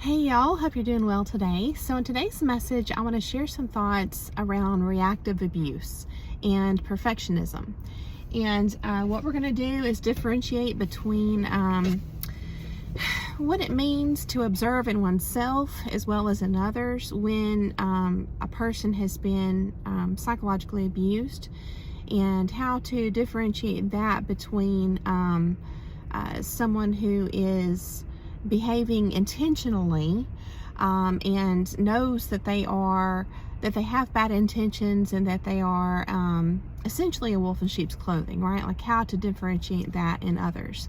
Hey y'all, hope you're doing well today. So in today's message, I want to share some thoughts around reactive abuse and perfectionism. And what we're going to do is differentiate between what it means to observe in oneself as well as in others when a person has been psychologically abused, and how to differentiate that between someone who is behaving intentionally and knows that they have bad intentions and that they are essentially a wolf in sheep's clothing, right? Like how to differentiate that in others,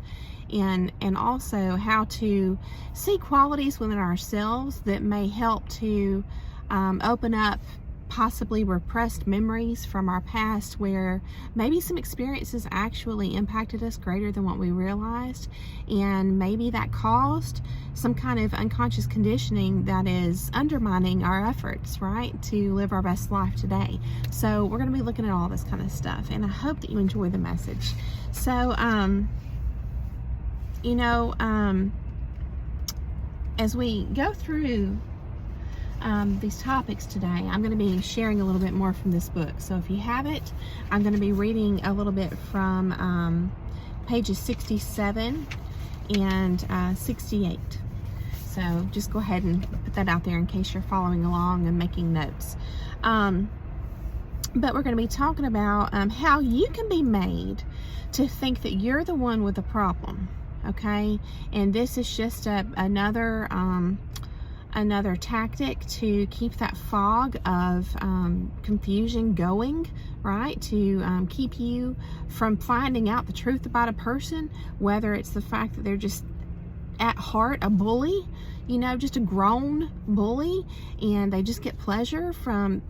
and also how to see qualities within ourselves that may help to open up possibly repressed memories from our past, where maybe some experiences actually impacted us greater than what we realized, and maybe that caused some kind of unconscious conditioning that is undermining our efforts, right, to live our best life today. So we're going to be looking at all this kind of stuff, and I hope that you enjoy the message. So as we go through these topics today, I'm going to be sharing a little bit more from this book. So if you have it, I'm going to be reading a little bit from pages 67 and 68. So just go ahead and put that out there in case you're following along and making notes. But we're going to be talking about how you can be made to think that you're the one with the problem, okay? And this is just another tactic to keep that fog of confusion going, right? To keep you from finding out the truth about a person, whether it's the fact that they're just at heart a bully, just a grown bully, and they just get pleasure from,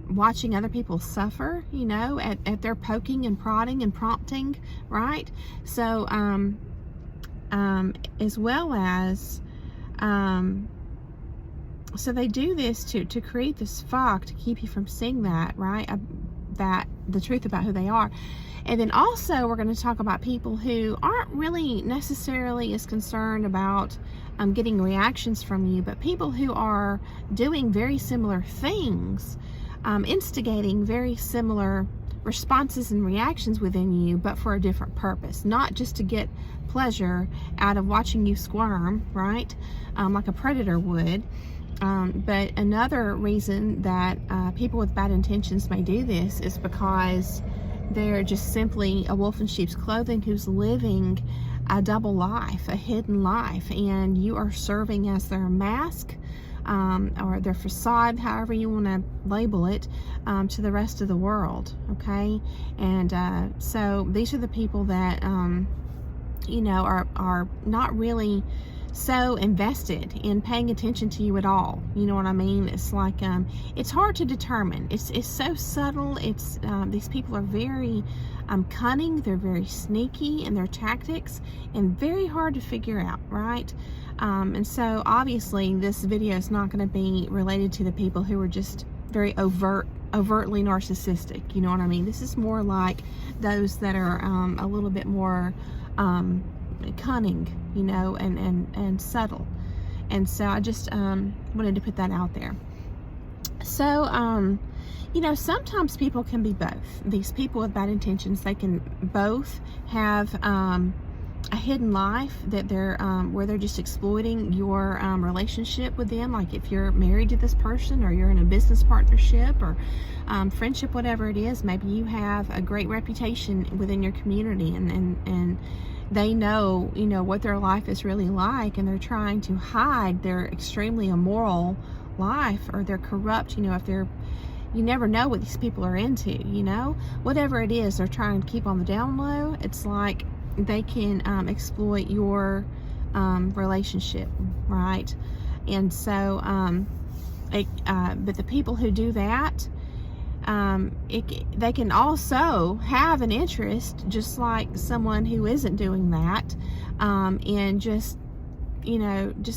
watching other people suffer, at their poking and prodding and prompting, right? So, as well as, so they do this to create this fog to keep you from seeing that, right? That the truth about who they are. And then also we're going to talk about people who aren't really necessarily as concerned about getting reactions from you, but people who are doing very similar things, instigating very similar responses and reactions within you, but for a different purpose, not just to get pleasure out of watching you squirm, right? Like a predator would. But another reason that people with bad intentions may do this is because they're just simply a wolf in sheep's clothing who's living a double life, a hidden life, and you are serving as their mask or their facade, however you want to label it, to the rest of the world, okay? And so these are the people that are not really so invested in paying attention to you at all. You know what I mean? It's like it's hard to determine. It's so subtle. It's these people are very cunning. They're very sneaky in their tactics and very hard to figure out, right? And so obviously this video is not going to be related to the people who are just very overtly narcissistic. You know what I mean? This is more like those that are a little bit more cunning, and subtle. And so I just wanted to put that out there. So sometimes people can be both. These people with bad intentions, they can both have a hidden life that they're where they're just exploiting your relationship with them. Like if you're married to this person, or you're in a business partnership, or friendship, whatever it is, maybe you have a great reputation within your community, and they know, what their life is really like, and they're trying to hide their extremely immoral life, or they're corrupt, if they're, you never know what these people are into, whatever it is they're trying to keep on the down low. It's like they can exploit your relationship, right? And so but the people who do that, they can also have an interest, just like someone who isn't doing that, in just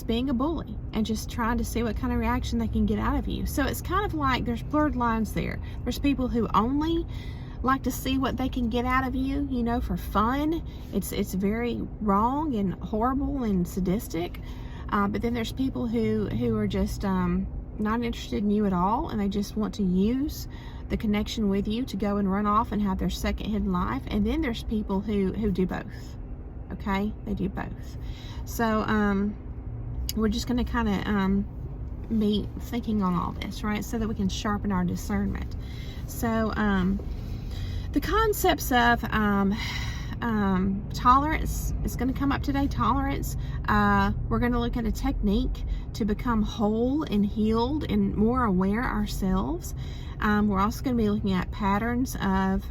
being a bully and just trying to see what kind of reaction they can get out of you. So it's kind of like there's blurred lines there. There's people who only like to see what they can get out of you, for fun. It's very wrong and horrible and sadistic. But then there's people who are just not interested in you at all, and they just want to use the connection with you to go and run off and have their second hidden life. And then there's people who do both. Okay, they do both. So we're just going to kind of be thinking on all this, right, so that we can sharpen our discernment. So the concepts of tolerance is going to come up today. Tolerance. We're going to look at a technique to become whole and healed and more aware ourselves. We're also going to be looking at patterns of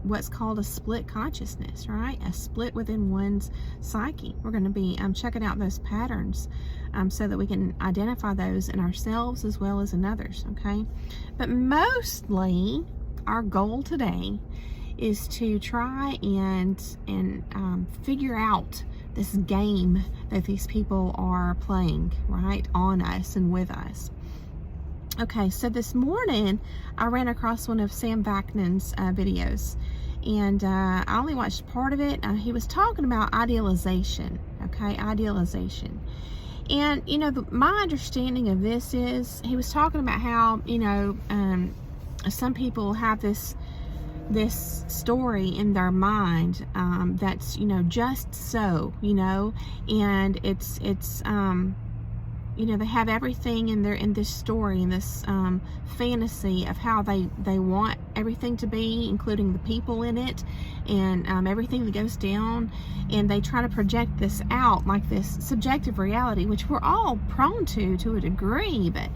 what's called a split consciousness, right? A split within one's psyche. We're going to be checking out those patterns so that we can identify those in ourselves as well as in others, okay? But mostly, our goal today is to try and figure out this game that these people are playing, right, on us and with us. Okay, so this morning I ran across one of Sam Vaknin's videos, and I only watched part of it. He was talking about idealization, okay, idealization. And, you know, my understanding of this is, he was talking about how, you know, some people have this story in their mind that's, you know, just so, you know, and it's you know, they have everything in this story, in this fantasy of how they want everything to be, including the people in it, and everything that goes down, and they try to project this out like this subjective reality, which we're all prone to a degree, but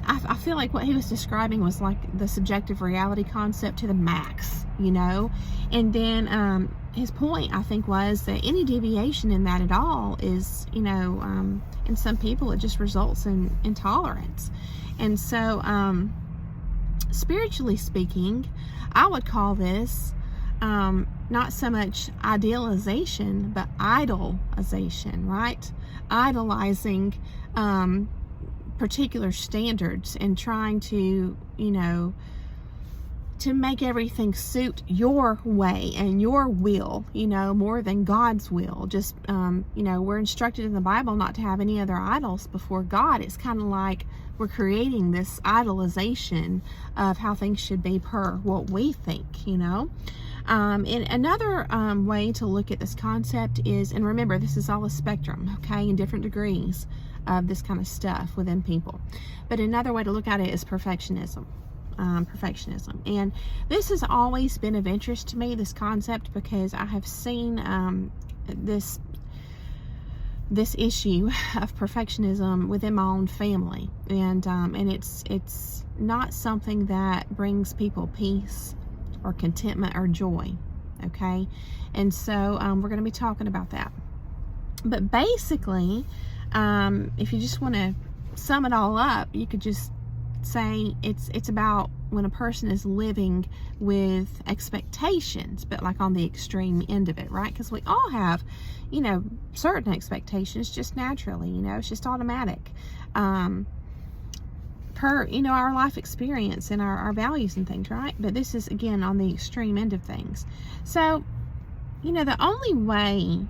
I feel like what he was describing was like the subjective reality concept to the max, you know. And then his point, I think, was that any deviation in that at all is, you know, in some people it just results in intolerance. And so spiritually speaking, I would call this not so much idealization, but idolization, right? Idolizing particular standards and trying to, you know, to make everything suit your way and your will, you know, more than God's will. Just, you know, we're instructed in the Bible not to have any other idols before God. It's kind of like we're creating this idolization of how things should be per what we think, you know. And another way to look at this concept is, and remember, this is all a spectrum, okay, in different degrees of this kind of stuff within people. But another way to look at it is perfectionism. Perfectionism. And this has always been of interest to me, this concept, because I have seen this issue of perfectionism within my own family, and it's not something that brings people peace or contentment or joy, okay? And so we're going to be talking about that. But basically, if you just want to sum it all up, you could just say it's about when a person is living with expectations, but like on the extreme end of it, right? Because we all have, you know, certain expectations just naturally, you know, it's just automatic, per, you know, our life experience and our values and things, right? But this is, again, on the extreme end of things. So, you know, the only way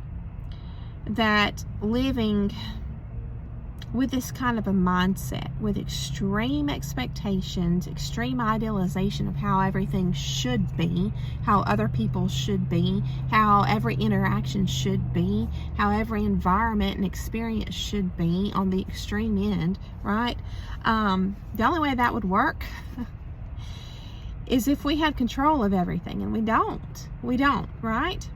that living with this kind of a mindset, with extreme expectations, extreme idealization of how everything should be, how other people should be, how every interaction should be, how every environment and experience should be on the extreme end, right? The only way that would work is if we had control of everything, and we don't, right?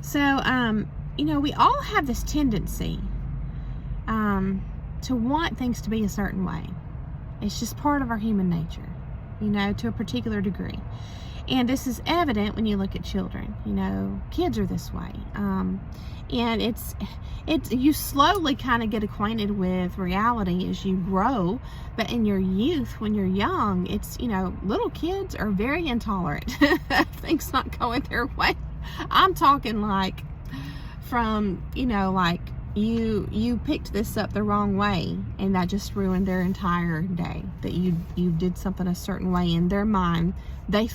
So, you know, we all have this tendency to want things to be a certain way. It's just part of our human nature, you know, to a particular degree. And this is evident when you look at children. You know, kids are this way. And it's you slowly kind of get acquainted with reality as you grow. But in your youth, when you're young, it's, you know, little kids are very intolerant. Things not going their way. I'm talking like from, you know, like you picked this up the wrong way, and that just ruined their entire day. That you did something a certain way. In their mind, they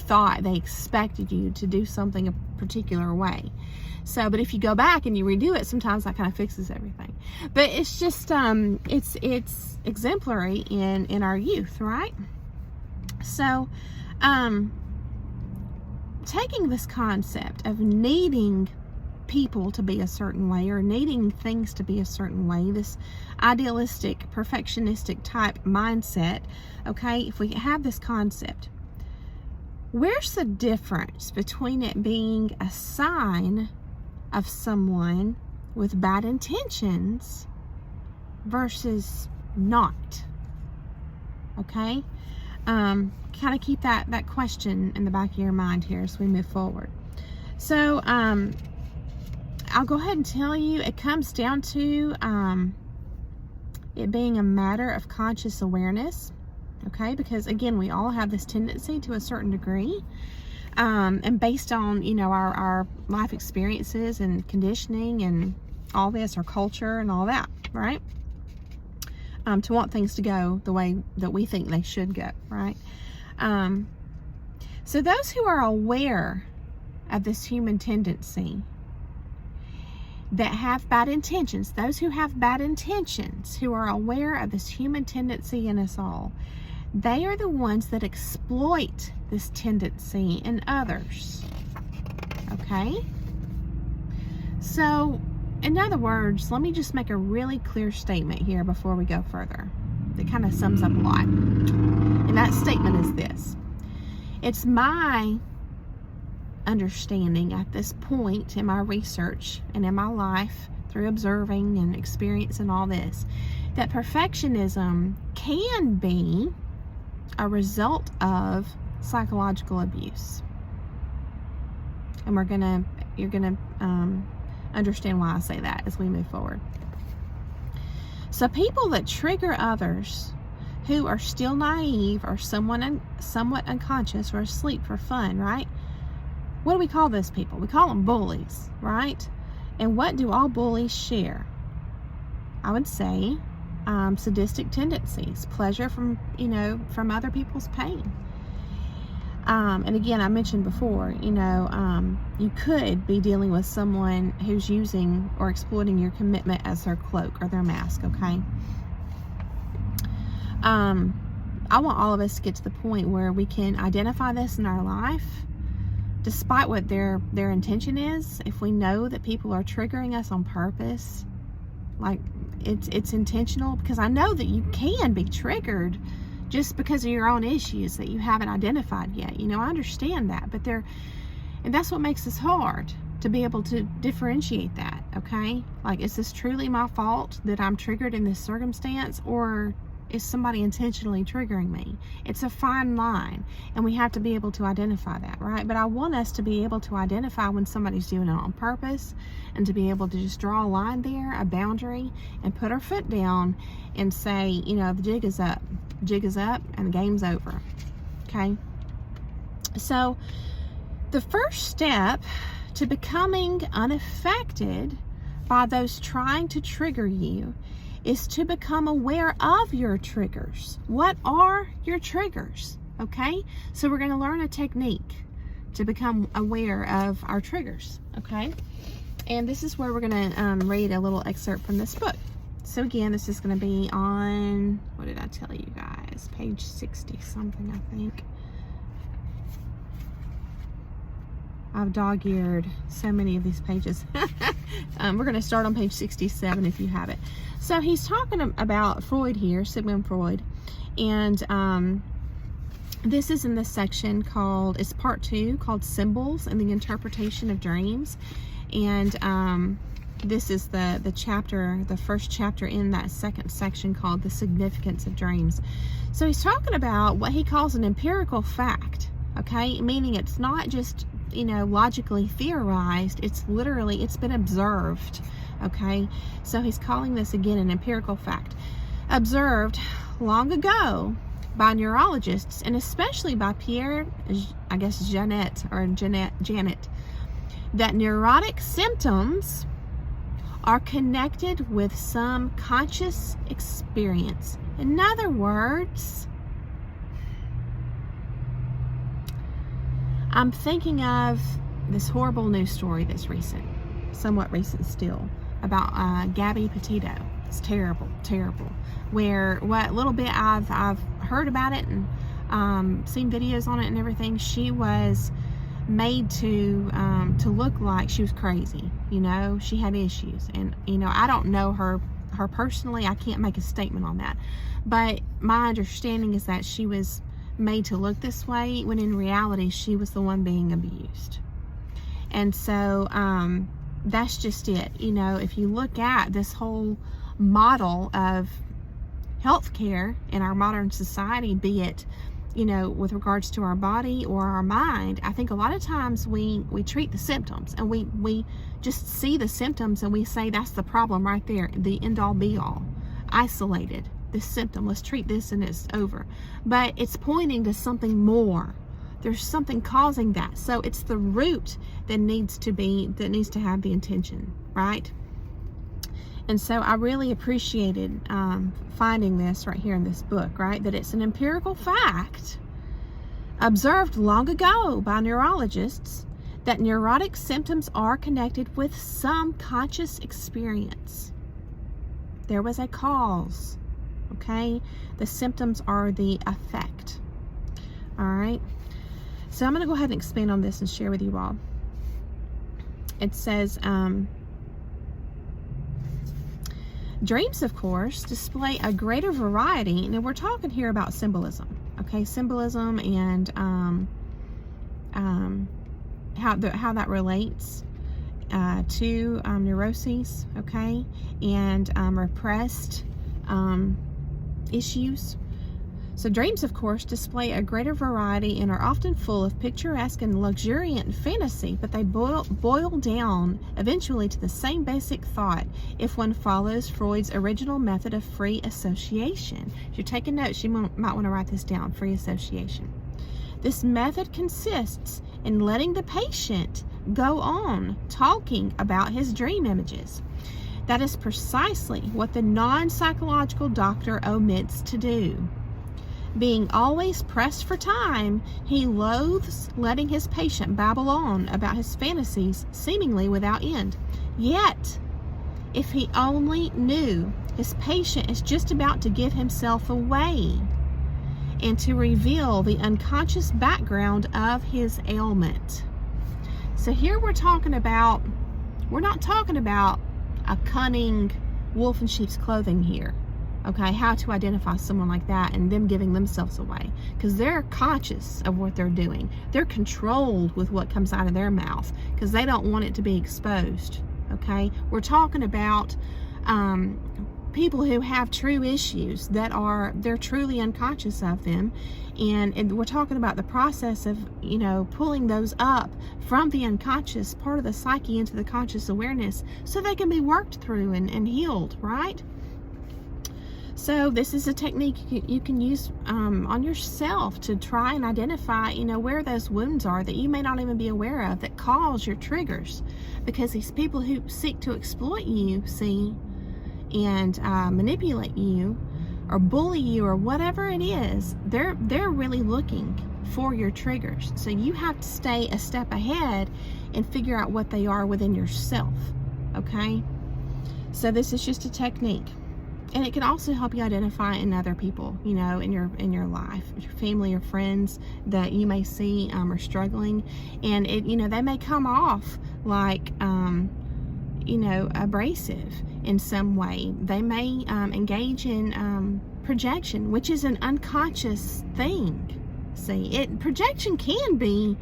expected you to do something a particular way. So, but if you go back and you redo it, sometimes that kind of fixes everything. But it's just it's exemplary in our youth, right? So taking this concept of needing people to be a certain way, or needing things to be a certain way, this idealistic, perfectionistic type mindset, okay, if we have this concept, where's the difference between it being a sign of someone with bad intentions versus not? Okay, kind of keep that question in the back of your mind here as we move forward. So I'll go ahead and tell you, it comes down to it being a matter of conscious awareness, okay? Because again, we all have this tendency to a certain degree, and based on, you know, our life experiences and conditioning and all this, our culture and all that, right? To want things to go the way that we think they should go, right? So those who are aware of this human tendency that have bad intentions, those who have bad intentions, who are aware of this human tendency in us all, they are the ones that exploit this tendency in others, okay? So, in other words, let me just make a really clear statement here before we go further. That kind of sums up a lot. And that statement is this. It's my understanding at this point in my research and in my life, through observing and experience and all this, that perfectionism can be a result of psychological abuse. And you're gonna understand why I say that as we move forward. So people that trigger others who are still naive or somewhat unconscious or asleep for fun, right? What do we call those people? We call them bullies, right? And what do all bullies share? I would say sadistic tendencies, pleasure from other people's pain. And again, I mentioned before, you could be dealing with someone who's using or exploiting your commitment as their cloak or their mask, okay? I want all of us to get to the point where we can identify this in our life, despite what their intention is. If we know that people are triggering us on purpose, like it's intentional, because I know that you can be triggered just because of your own issues that you haven't identified yet. I understand that, but and that's what makes this hard, to be able to differentiate that, okay? Like, is this truly my fault that I'm triggered in this circumstance, or is somebody intentionally triggering me? It's a fine line, and we have to be able to identify that, right? But I want us to be able to identify when somebody's doing it on purpose, and to be able to just draw a line there, a boundary, and put our foot down and say, the jig is up. Jig is up and the game's over, okay? So the first step to becoming unaffected by those trying to trigger you is to become aware of your triggers. What are your triggers? Okay, so we're going to learn a technique to become aware of our triggers, okay? And this is where we're going to read a little excerpt from this book. So again, this is going to be on, what did I tell you guys? Page 60 something, I think. I've dog-eared so many of these pages. We're going to start on page 67 if you have it. So he's talking about Freud here, Sigmund Freud. And this is in this section called, it's part 2, called Symbols and the Interpretation of Dreams. And this is the chapter, the first chapter in that second section, called The Significance of Dreams. So he's talking about what he calls an empirical fact, okay? Meaning it's not just, logically theorized, it's been observed, okay? So he's calling this, again, an empirical fact. Observed long ago by neurologists, and especially by Pierre, I guess, Janet, that neurotic symptoms are connected with some conscious experience. In other words, I'm thinking of this horrible news story that's recent, somewhat recent still, about Gabby Petito. It's terrible, terrible. Where what little bit I've heard about it and seen videos on it and everything, she was made to look like she was crazy. You know, she had issues, and you know, I don't know her personally. I can't make a statement on that, but my understanding is that she was made to look this way when in reality she was the one being abused. And so that's just it. You know, if you look at this whole model of healthcare in our modern society, be it, you know, with regards to our body or our mind, I think a lot of times we treat the symptoms, and we just see the symptoms and we say that's the problem right there, the end all be all, isolated, this symptom, let's treat this and it's over. But it's pointing to something more. There's something causing that. So it's the root that needs to have the intention, right? And so I really appreciated finding this right here in this book, right? That it's an empirical fact observed long ago by neurologists that neurotic symptoms are connected with some conscious experience. There was a cause, okay? The symptoms are the effect, all right? So I'm going to go ahead and expand on this and share with you all. It says, dreams, of course, display a greater variety, and we're talking here about symbolism, okay? Symbolism and how that relates to neuroses, okay? And repressed issues. So dreams, of course, display a greater variety and are often full of picturesque and luxuriant fantasy, but they boil down eventually to the same basic thought if one follows Freud's original method of free association. If you're taking notes, you might want to write this down, free association. This method consists in letting the patient go on talking about his dream images. That is precisely what the non-psychological doctor omits to do. Being always pressed for time, he loathes letting his patient babble on about his fantasies seemingly without end. Yet, if he only knew his patient is just about to give himself away and to reveal the unconscious background of his ailment. So here we're not talking about a cunning wolf in sheep's clothing here. Okay, how to identify someone like that and them giving themselves away, because they're conscious of what they're doing. They're controlled with what comes out of their mouth because they don't want it to be exposed. Okay, we're talking about people who have true issues they're truly unconscious of them, and we're talking about the process of, you know, pulling those up from the unconscious part of the psyche into the conscious awareness so they can be worked through and healed, right? So this is a technique you can use on yourself to try and identify, you know, where those wounds are that you may not even be aware of that cause your triggers. Because these people who seek to exploit you, see, and manipulate you or bully you or whatever it is, they're really looking for your triggers. So you have to stay a step ahead and figure out what they are within yourself, okay? So this is just a technique. And it can also help you identify in other people, you know, in your life, your family or friends that you may see are struggling, and it, you know, they may come off like, you know, abrasive in some way. They may engage in projection, which is an unconscious thing. See, projection can be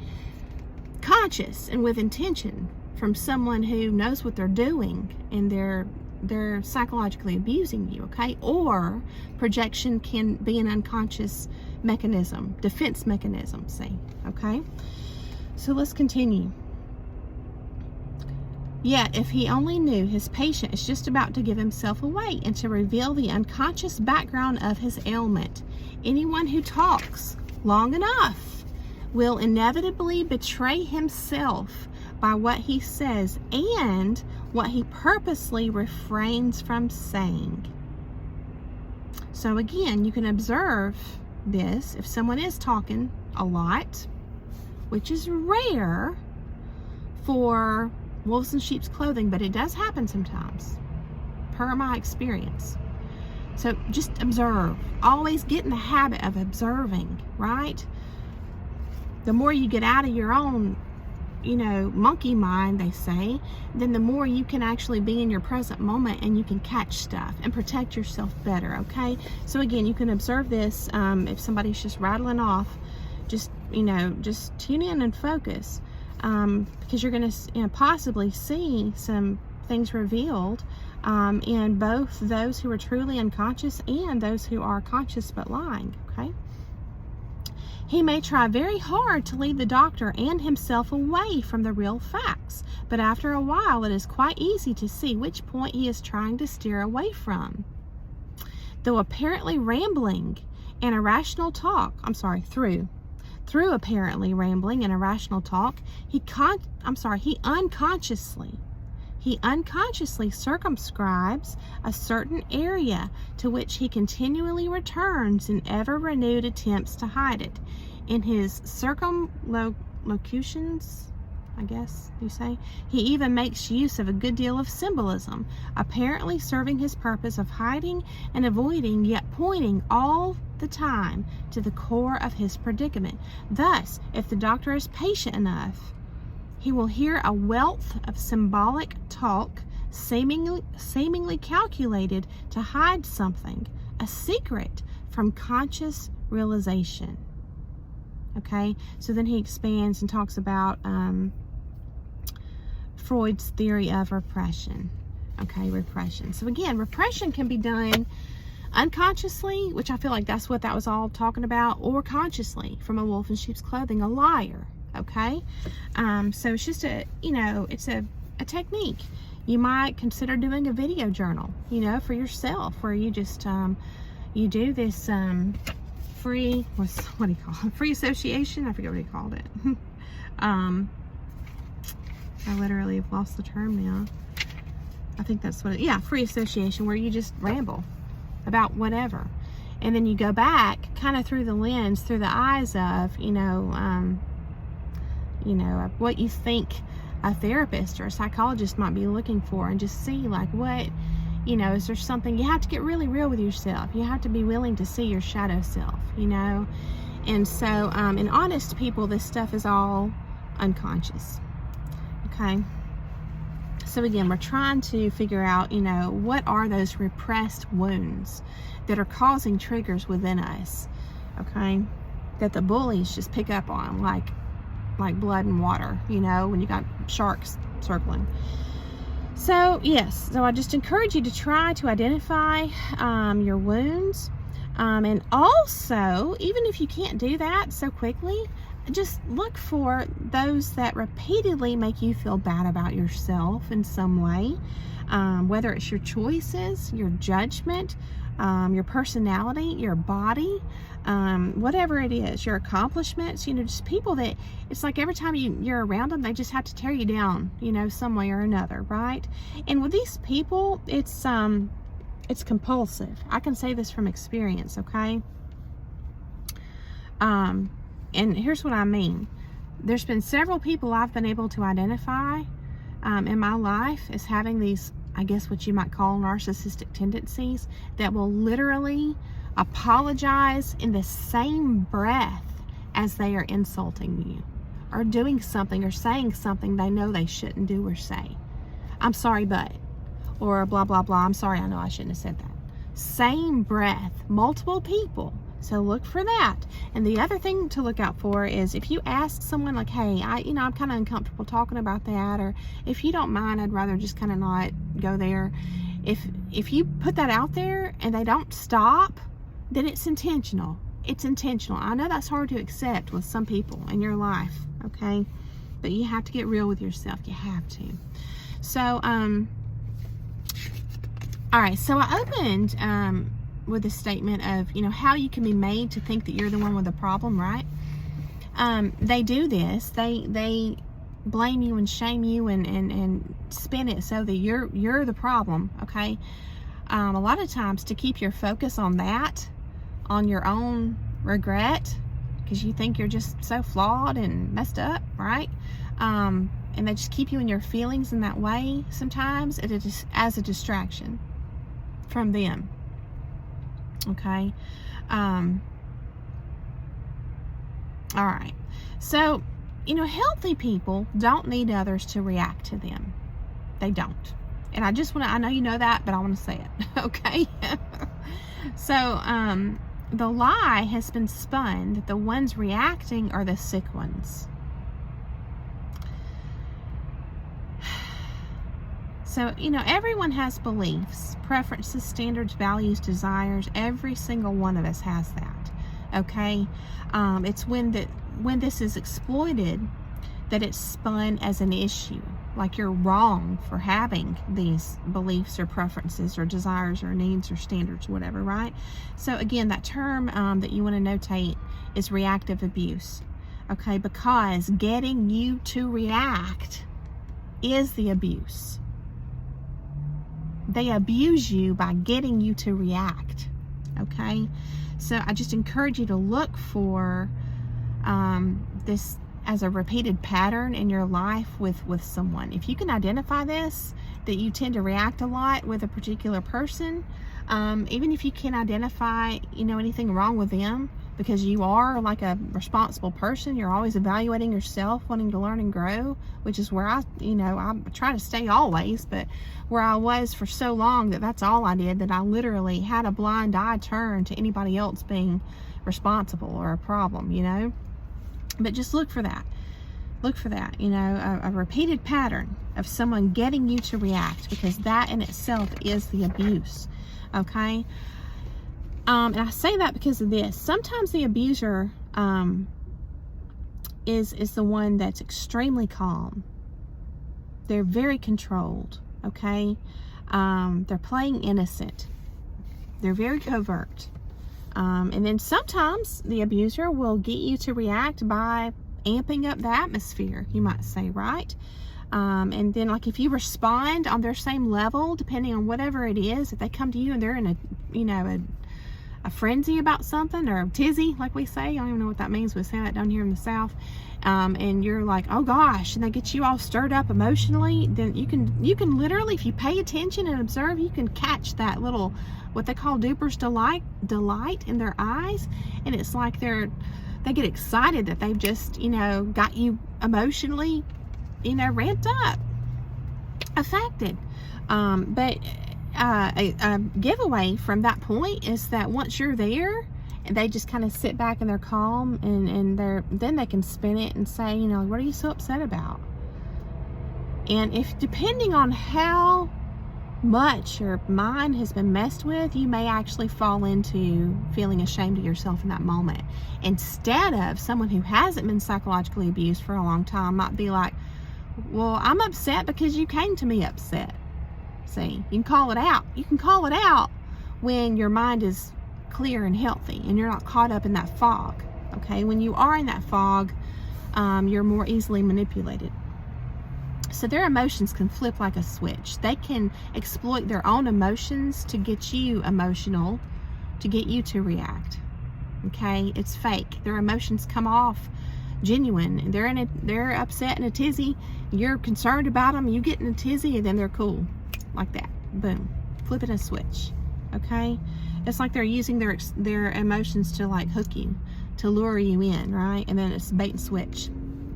conscious and with intention from someone who knows what they're doing and they're psychologically abusing you, okay? Or projection can be an unconscious mechanism, defense mechanism, see, okay? So let's continue. Yet, if he only knew his patient is just about to give himself away and to reveal the unconscious background of his ailment, anyone who talks long enough will inevitably betray himself by what he says and what he purposely refrains from saying. So again, you can observe this if someone is talking a lot, which is rare for wolves in sheep's clothing, but it does happen sometimes, per my experience. So just observe. Always get in the habit of observing, right? The more you get out of your own, monkey mind, they say, then the more you can actually be in your present moment and you can catch stuff and protect yourself better, okay? So again, you can observe this if somebody's just rattling off, just tune in and focus, because you're going to possibly see some things revealed in both those who are truly unconscious and those who are conscious but lying, okay? He may try very hard to lead the doctor and himself away from the real facts, but after a while it is quite easy to see which point he is trying to steer away from. Though apparently rambling and irrational talk, through apparently rambling and irrational talk, he unconsciously circumscribes a certain area to which he continually returns in ever renewed attempts to hide it. In his circumlocutions, I guess you say, he even makes use of a good deal of symbolism, apparently serving his purpose of hiding and avoiding, yet pointing all the time to the core of his predicament. Thus, if the doctor is patient enough, he will hear a wealth of symbolic talk seemingly calculated to hide something, a secret from conscious realization. Okay, so then he expands and talks about Freud's theory of repression. Okay, repression. So again, repression can be done unconsciously, which I feel like that's what that was all talking about, or consciously from a wolf in sheep's clothing, a liar. Okay, so it's just it's a technique. You might consider doing a video journal, for yourself, where you just you do this free, what do you call it? Free association? I forget what he called it. I literally have lost the term now. I think that's what free association, where you just ramble about whatever, and then you go back kind of through the lens, through the eyes of what you think a therapist or a psychologist might be looking for, and just see like what, is there something. You have to get really real with yourself. You have to be willing to see your shadow self, and so in honest people, this stuff is all unconscious. Okay, so again, we're trying to figure out, what are those repressed wounds that are causing triggers within us, okay, that the bullies just pick up on like blood and water, when you got sharks circling. So yes, so I just encourage you to try to identify your wounds, and also, even if you can't do that so quickly, just look for those that repeatedly make you feel bad about yourself in some way, whether it's your choices, your judgment, your personality, your body, whatever it is, your accomplishments, just people that it's like every time you're around them, they just have to tear you down, some way or another, right? And with these people, it's compulsive. I can say this from experience, okay? And here's what I mean. There's been several people I've been able to identify in my life as having these, I guess what you might call narcissistic tendencies, that will literally apologize in the same breath as they are insulting you or doing something or saying something they know they shouldn't do or say. I'm sorry, but, or blah, blah, blah. I'm sorry, I know I shouldn't have said that. Same breath, multiple people. So look for that. And the other thing to look out for is if you ask someone like, hey, I'm kind of uncomfortable talking about that, or if you don't mind, I'd rather just kind of not go there. If you put that out there and they don't stop, then it's intentional. It's intentional. I know that's hard to accept with some people in your life, okay? But you have to get real with yourself. You have to. So, all right. So I opened with a statement of, how you can be made to think that you're the one with the problem, right? They do this. They blame you and shame you and spin it so that you're the problem, okay? A lot of times, to keep your focus on that, on your own regret, because you think you're just so flawed and messed up, right? And they just keep you in your feelings in that way sometimes, as a distraction from them, okay? All right. So, healthy people don't need others to react to them. They don't. And I know you know that, but I want to say it, okay? So, the lie has been spun that the ones reacting are the sick ones. So, everyone has beliefs, preferences, standards, values, desires. Every single one of us has that, okay? It's when this is exploited that it's spun as an issue. Like you're wrong for having these beliefs or preferences or desires or needs or standards, whatever, right? So again, that term that you want to notate is reactive abuse, okay? Because getting you to react is the abuse. They abuse you by getting you to react, okay? So I just encourage you to look for this as a repeated pattern in your life with someone. If you can identify this, that you tend to react a lot with a particular person, even if you can't identify, anything wrong with them, because you are like a responsible person, you're always evaluating yourself, wanting to learn and grow, which is where I try to stay always, but where I was for so long that's all I did, that I literally had a blind eye turn to anybody else being responsible or a problem, But just look for that. Look for that, a repeated pattern of someone getting you to react, because that in itself is the abuse, okay? And I say that because of this. Sometimes the abuser is the one that's extremely calm. They're very controlled, okay? They're playing innocent. They're very covert. And then sometimes the abuser will get you to react by amping up the atmosphere, you might say, right? And then, like, if you respond on their same level, depending on whatever it is, if they come to you and they're in a frenzy about something, or a tizzy, like we say, I don't even know what that means, we say that down here in the South, and you're like, oh gosh, and they get you all stirred up emotionally, then you can literally, if you pay attention and observe, you can catch that little, what they call duper's delight in their eyes, and it's like they get excited that they've just got you emotionally ramped up, affected. But a giveaway from that point is that once you're there and they just kind of sit back and they're calm, and then they can spin it and say, what are you so upset about? And if, depending on how much your mind has been messed with, you may actually fall into feeling ashamed of yourself in that moment, instead of someone who hasn't been psychologically abused for a long time might be like, well, I'm upset because you came to me upset. See, you can call it out. You can call it out when your mind is clear and healthy and you're not caught up in that fog, okay? When you are in that fog, you're more easily manipulated. So their emotions can flip like a switch. They can exploit their own emotions to get you emotional, to get you to react, okay? It's fake. Their emotions come off genuine. They're upset in a tizzy. You're concerned about them. You get in a tizzy, and then they're cool. Like that. Boom. Flipping a switch. Okay? It's like they're using their emotions to like hook you, to lure you in, right? And then it's bait and switch.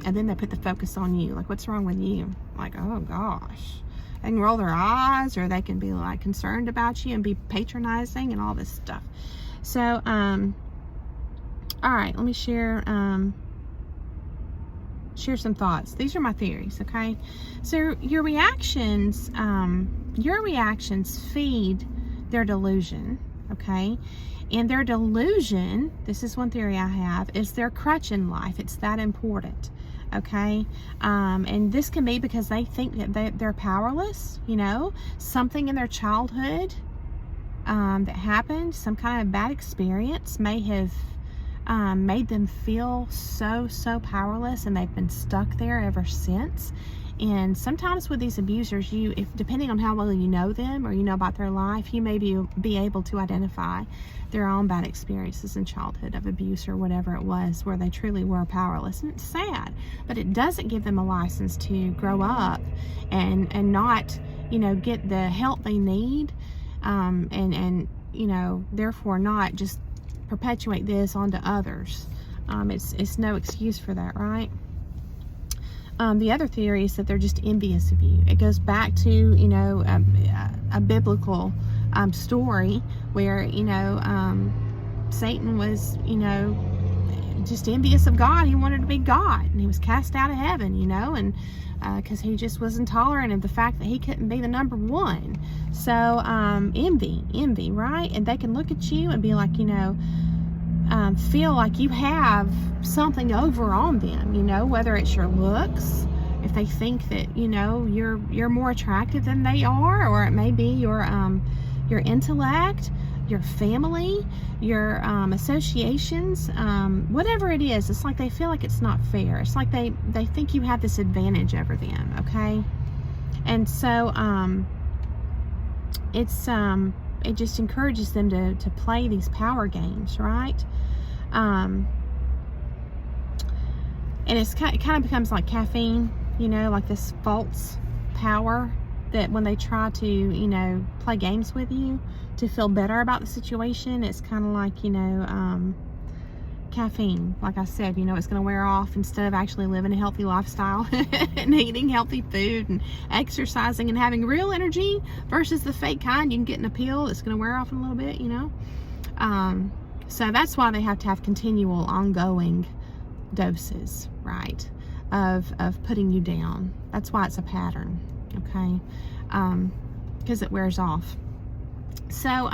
And then they put the focus on you. Like, what's wrong with you? Like, oh gosh. They can roll their eyes, or they can be like concerned about you and be patronizing and all this stuff. So, all right, let me share some thoughts. These are my theories, okay? So your reactions feed their delusion, okay? And their delusion, this is one theory I have, is their crutch in life. It's that important, okay? And this can be because they think that they're powerless, something in their childhood that happened, some kind of bad experience may have made them feel so powerless, and they've been stuck there ever since. And sometimes with these abusers, depending on how well you know them or you know about their life, you may be able to identify their own bad experiences in childhood of abuse or whatever it was, where they truly were powerless. And it's sad, but it doesn't give them a license to grow up and not, get the help they need, and therefore not just perpetuate this onto others. It's no excuse for that, right? The other theory is that they're just envious of you. It goes back to, a biblical story where, Satan was, just envious of God. He wanted to be God, and he was cast out of heaven, and because he just was intolerant of the fact that he couldn't be the number one. So envy, right? And they can look at you and be like, feel like you have something over on them, whether it's your looks, if they think that, you're more attractive than they are, or it may be your intellect, your family, your associations, whatever it is. It's like they feel like it's not fair. It's like they think you have this advantage over them, okay? And so it just encourages them to play these power games, right? And it kind of becomes like caffeine, like this false power that when they try to, play games with you to feel better about the situation, it's kind of like, caffeine. Like I said, it's going to wear off instead of actually living a healthy lifestyle and eating healthy food and exercising and having real energy versus the fake kind you can get in a pill that's going to wear off in a little bit, So that's why they have to have continual, ongoing doses, right, of putting you down. That's why it's a pattern, okay, because it wears off. So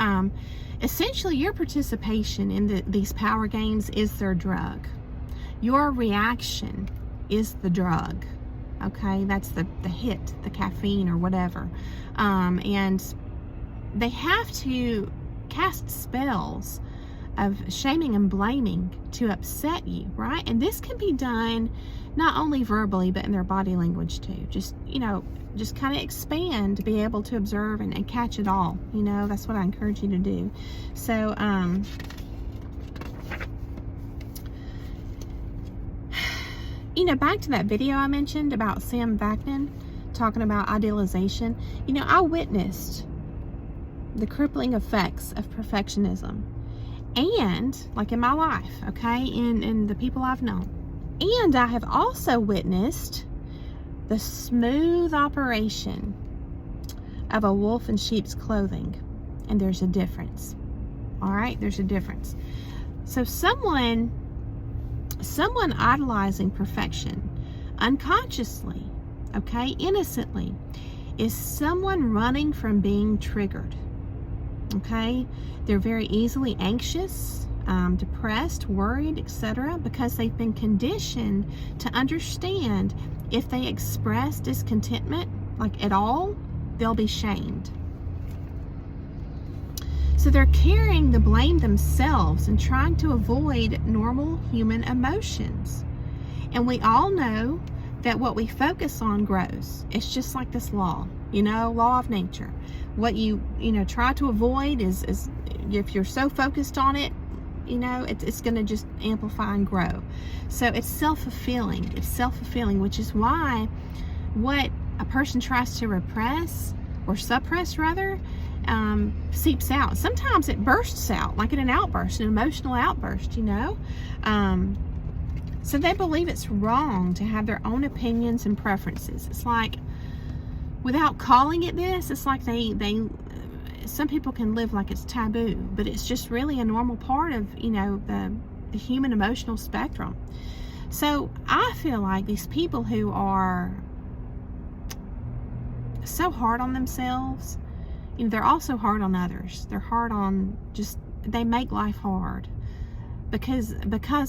essentially, your participation in these power games is their drug. Your reaction is the drug, okay? That's the hit, the caffeine or whatever. And they have to cast spells of shaming and blaming to upset you, right? And this can be done not only verbally, but in their body language too. Just kind of expand to be able to observe and catch it all. That's what I encourage you to do. So, back to that video I mentioned about Sam Vaknin talking about idealization. I witnessed the crippling effects of perfectionism, and like in my life, okay, in the people I've known. And I have also witnessed the smooth operation of a wolf in sheep's clothing. And there's a difference. All right, there's a difference. So someone idolizing perfection unconsciously, okay, innocently, is someone running from being triggered. Okay, they're very easily anxious, depressed, worried, etc., because they've been conditioned to understand if they express discontentment, like at all, they'll be shamed. So they're carrying the blame themselves and trying to avoid normal human emotions. And we all know that what we focus on grows. It's just like this law, law of nature. What you try to avoid is if you're so focused on it, it's going to just amplify and grow. So it's self-fulfilling. It's self-fulfilling, which is why what a person tries to repress or suppress, rather, seeps out. Sometimes it bursts out, like in an outburst, an emotional outburst, So they believe it's wrong to have their own opinions and preferences. It's like, without calling it this, it's like some people can live like it's taboo, but it's just really a normal part of, the human emotional spectrum. So I feel like these people who are so hard on themselves, they're also hard on others. They're hard on they make life hard because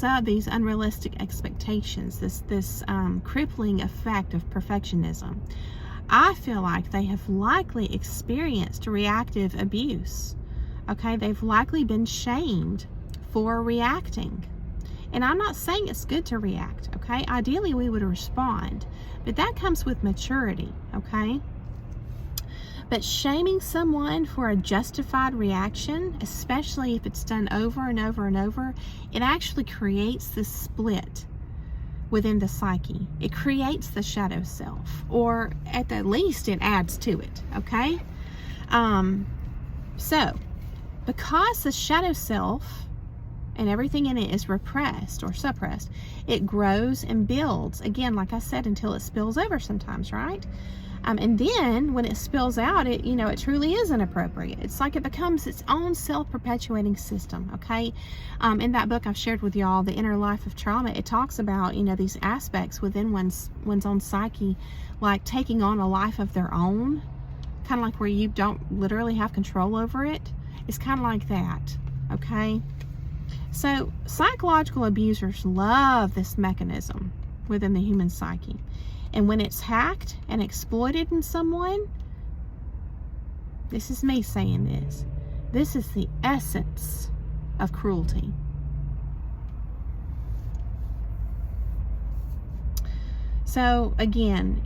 of these unrealistic expectations, this crippling effect of perfectionism. I feel like they have likely experienced reactive abuse. Okay, they've likely been shamed for reacting. And I'm not saying it's good to react, okay? Ideally, we would respond, but that comes with maturity, okay? But shaming someone for a justified reaction, especially if it's done over and over and over, it actually creates this split within the psyche. It creates the shadow self, or at the least, it adds to it, okay? So, because the shadow self and everything in it is repressed or suppressed, it grows and builds, again, like I said, until it spills over sometimes, right? And then when it spills out, it truly is inappropriate. It's like it becomes its own self-perpetuating system, okay? In that book I've shared with y'all, The Inner Life of Trauma, it talks about, these aspects within one's own psyche, like taking on a life of their own, kind of like where you don't literally have control over it. It's kind of like that, okay? So psychological abusers love this mechanism within the human psyche. And when it's hacked and exploited in someone, this is me saying this is the essence of cruelty. So again,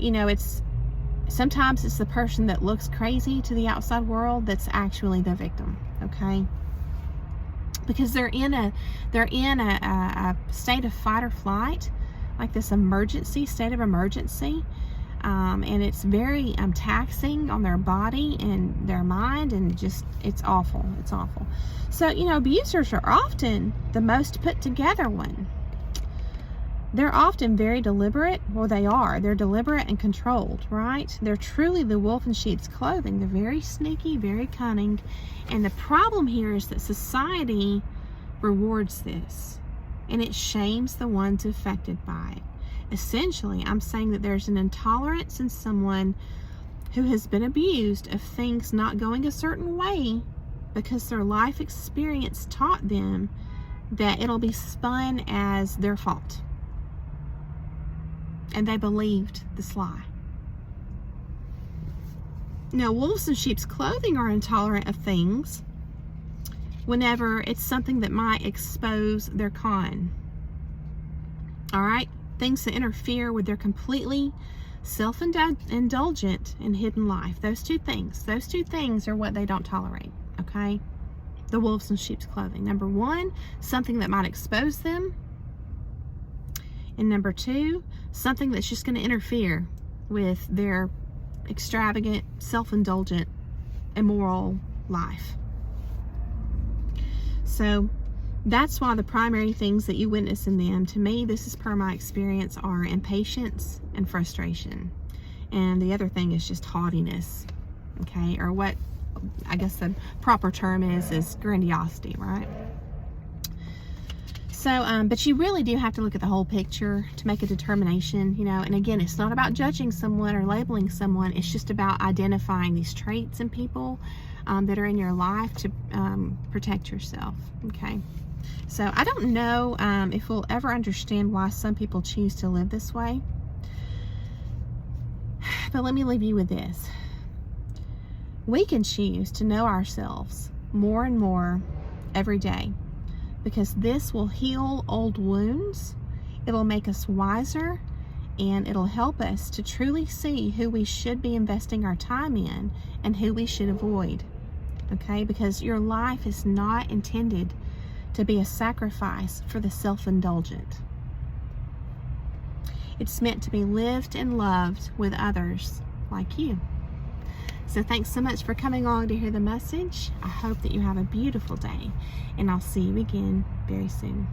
sometimes it's the person that looks crazy to the outside world that's actually the victim, okay? Because they're in a state of fight or flight, like this state of emergency, and it's very taxing on their body and their mind, and just it's awful. So abusers are often the most put together one. They're often very deliberate. Well, they're deliberate and controlled, right? They're truly the wolf in sheep's clothing. They're very sneaky, very cunning, and the problem here is that society rewards this, and it shames the ones affected by it. Essentially, I'm saying that there's an intolerance in someone who has been abused of things not going a certain way because their life experience taught them that it'll be spun as their fault. And they believed this lie. Now, wolves in sheep's clothing are intolerant of things whenever it's something that might expose their con. All right? Things that interfere with their completely self-indulgent and hidden life. Those two things are what they don't tolerate, okay? The wolves in sheep's clothing. Number one, something that might expose them. And number two, something that's just going to interfere with their extravagant, self-indulgent, immoral life. So that's why the primary things that you witness in them, to me, this is per my experience, are impatience and frustration. And the other thing is just haughtiness, okay? Or what I guess the proper term is grandiosity, right? So, but you really do have to look at the whole picture to make a determination, and again, it's not about judging someone or labeling someone. It's just about identifying these traits in people that are in your life to protect yourself, okay? So I don't know if we'll ever understand why some people choose to live this way, but let me leave you with this. We can choose to know ourselves more and more every day, because this will heal old wounds, it'll make us wiser, and it'll help us to truly see who we should be investing our time in and who we should avoid, okay? Because your life is not intended to be a sacrifice for the self-indulgent. It's meant to be lived and loved with others like you. So thanks so much for coming along to hear the message. I hope that you have a beautiful day, and I'll see you again very soon.